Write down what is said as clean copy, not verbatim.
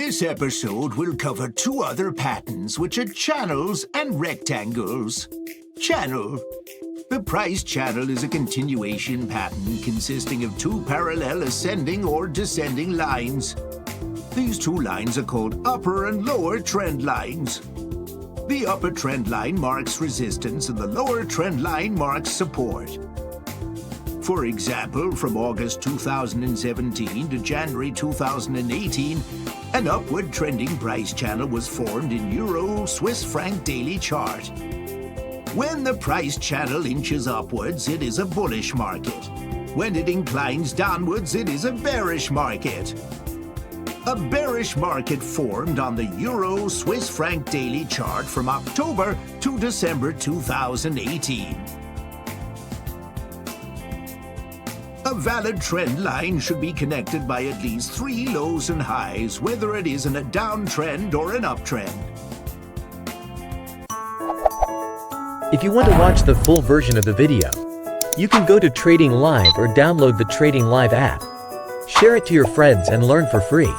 This episode will cover two other patterns, which are channels and rectangles. Channel. The price channel is a continuation pattern consisting of two parallel ascending or descending lines. These two lines are called upper and lower trend lines. The upper trend line marks resistance and the lower trend line marks support. For example, from August 2017 to January 2018, an upward trending price channel was formed in Euro-Swiss franc daily chart. When the price channel inches upwards, it is a bullish market. When it inclines downwards, it is a bearish market. A bearish market formed on the Euro-Swiss franc daily chart from October to December 2018. A valid trend line should be connected by at least 3 lows and highs, whether it is in a downtrend or an uptrend. If you want to watch the full version of the video, you can go to TradingLive or download the TradingLive app. Share it to your friends and learn for free.